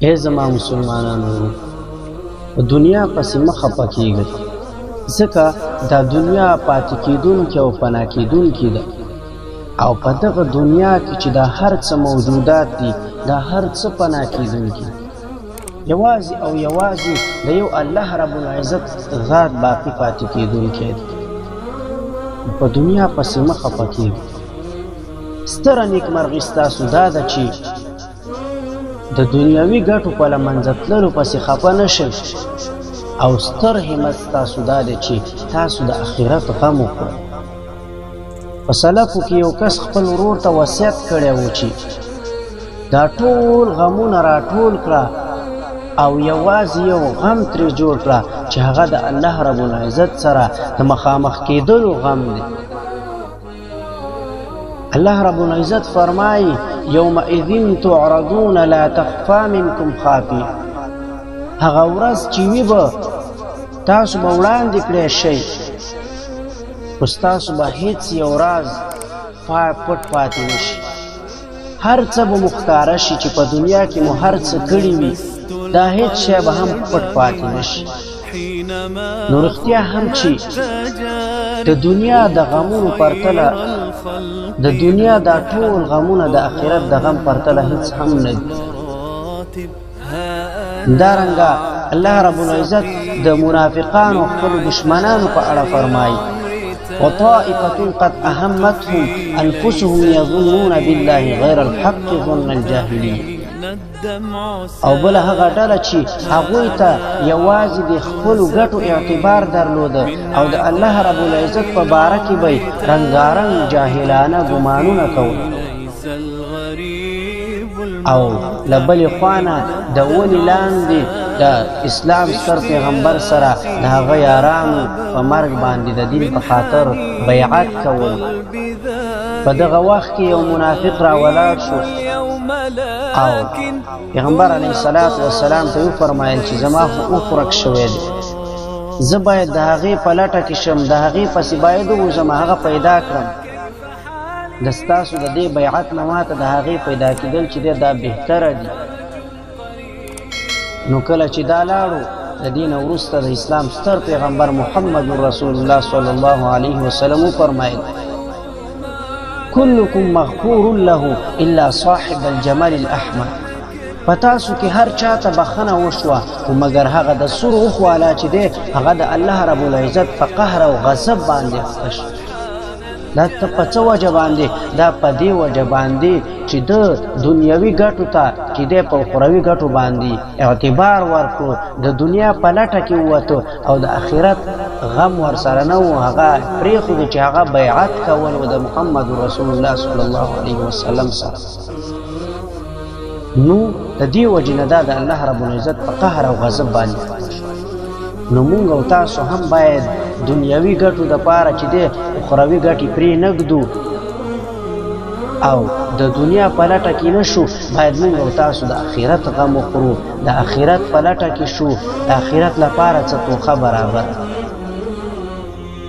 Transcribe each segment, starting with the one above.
اے زما مسلمانانو په دنیا پسې مه خفه کیږئ ځکه دا دنیا پاتې کیدونکې او فنا کیدونکې ده او په دغه دنیا کې چې دا هر څه موجودات دي دا هر څه فنا کیدونکي یوازې او یوازې د یو الله رب العزت ذات باقي پاتې کیدونکی دی په دنیا پسې مه خفه کیږئ ستره نیکمرغي ستاسو دا ده چې د دنیاوي ګټو په له منځه تللو پسې خفه نه شئ او ستر همت ستاسو دا دی چې تاسو د آخرت غم وکړئ په سلفو کې یو کس خپل ورور ته وصیت کړی و چې دا ټول غمونه راټول کړه او یوازې یو غم ترې جوړ کړه چې هغه د الله رب العزت سره د مخامخ کېدلو غم دی الله رب العزت فرمایي یومئذ تعرضون لا تخفى منکم خافیه هغه ورځ چې وي به تاسو به وړاندې کړی شئ خو ستاسو به هېڅ یو راز پټ پاتې نه شي هر څه به مو ښکاره شي چې په دنیا کې مو هر څه کړي وي دا هېڅ شی به هم پټ پاتې نه شي نو رښتیا هم چې د دنیا د غمونو پرتله د دنیا دا ټول غمونه د آخرت د غم پرتله هېڅ هم نه دي همدارنګه الله رب العزت د منافقانو خپلو دشمنانو په اړه فرمایي وطائفة قد أهمتهم أنفسهم يظنون بالله غير الحق ظن الجاهلية او بل هغه ډله چې هغوی ته یوازې د خپلو ګټو اعتبار درلوده او د الله رب العزت په باره کې به رنګارنګ جاهلانه ګمانونه کول او له بلې خوا نه د ونې لاندې د اسلام ستر پیغمبر سره د هغه یارانو په مرګ باندې د دین په خاطر بیعت کول په دغه وخت کې یو منافق راولاړ شو او پیغمبر علیه الصلاة والسلام ته وفرمایل چې زما خو اوښ ورک شوی دی زه باید د هغې په لټه کې شم د هغې پسې باید ووځم هغه پیدا کړم د ستاسو د دې بیعت نه ماته د هغې پیدا کېدل چې دی دا بهتره دي نو کله چې دا لاړو د دې نه وروسته د اسلام ستر پیغمبر محمد رسول الله صلی الله علیه وسلم وفرمایل كلكم مغفور له الا صاحب الجمل الاحمر پتاسو کې هر چاته بخنه وشوه خو مګر هغه د سور اوښ والا چې دی هغه د الله رب العزت په قهر او غضب باندې اخته شو دا ته په څه وجه باندې دا په دې وجه باندې چې د دنیوي ګټو ته چې دی په اخروي ګټو باندې اعتبار ورکړو د دنیا په لټه کې ووتو او د آخرت غم ورسره نه و هغه پرېښودو چې هغه بیعت کول و د محمد رسول الله صلی الله علیه وسلم سره نو د دې وجې نه دا د الله رب العزت په قهر او غضب باندې نو مونږ او تاسو هم باید دنیوي ګټو دپاره چې دی اخروي ګټې پرې نږدو او د دنیا په لټه کې نه شو باید مونږ او تاسو د آخرت غم وخورو د آخرت په لټه کې شو د آخرت لپاره څه توښه برابر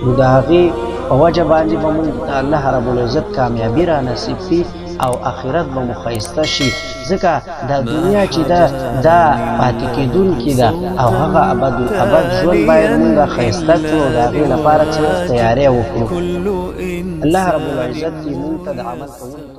نو د هغې په وجه باندې به مونږ د الله رب العزت کامیابي را نصیب کړي او آخرت به مو ښایسته شي ځکه دا دنیا چې ده دا پاتې کېدونکې ده او هغه ابد ژوند باید مونږ ښایسته کړو د هغې لپاره څه تیاری وکړو الله رب العزت دې مونږ ته د عمل کولو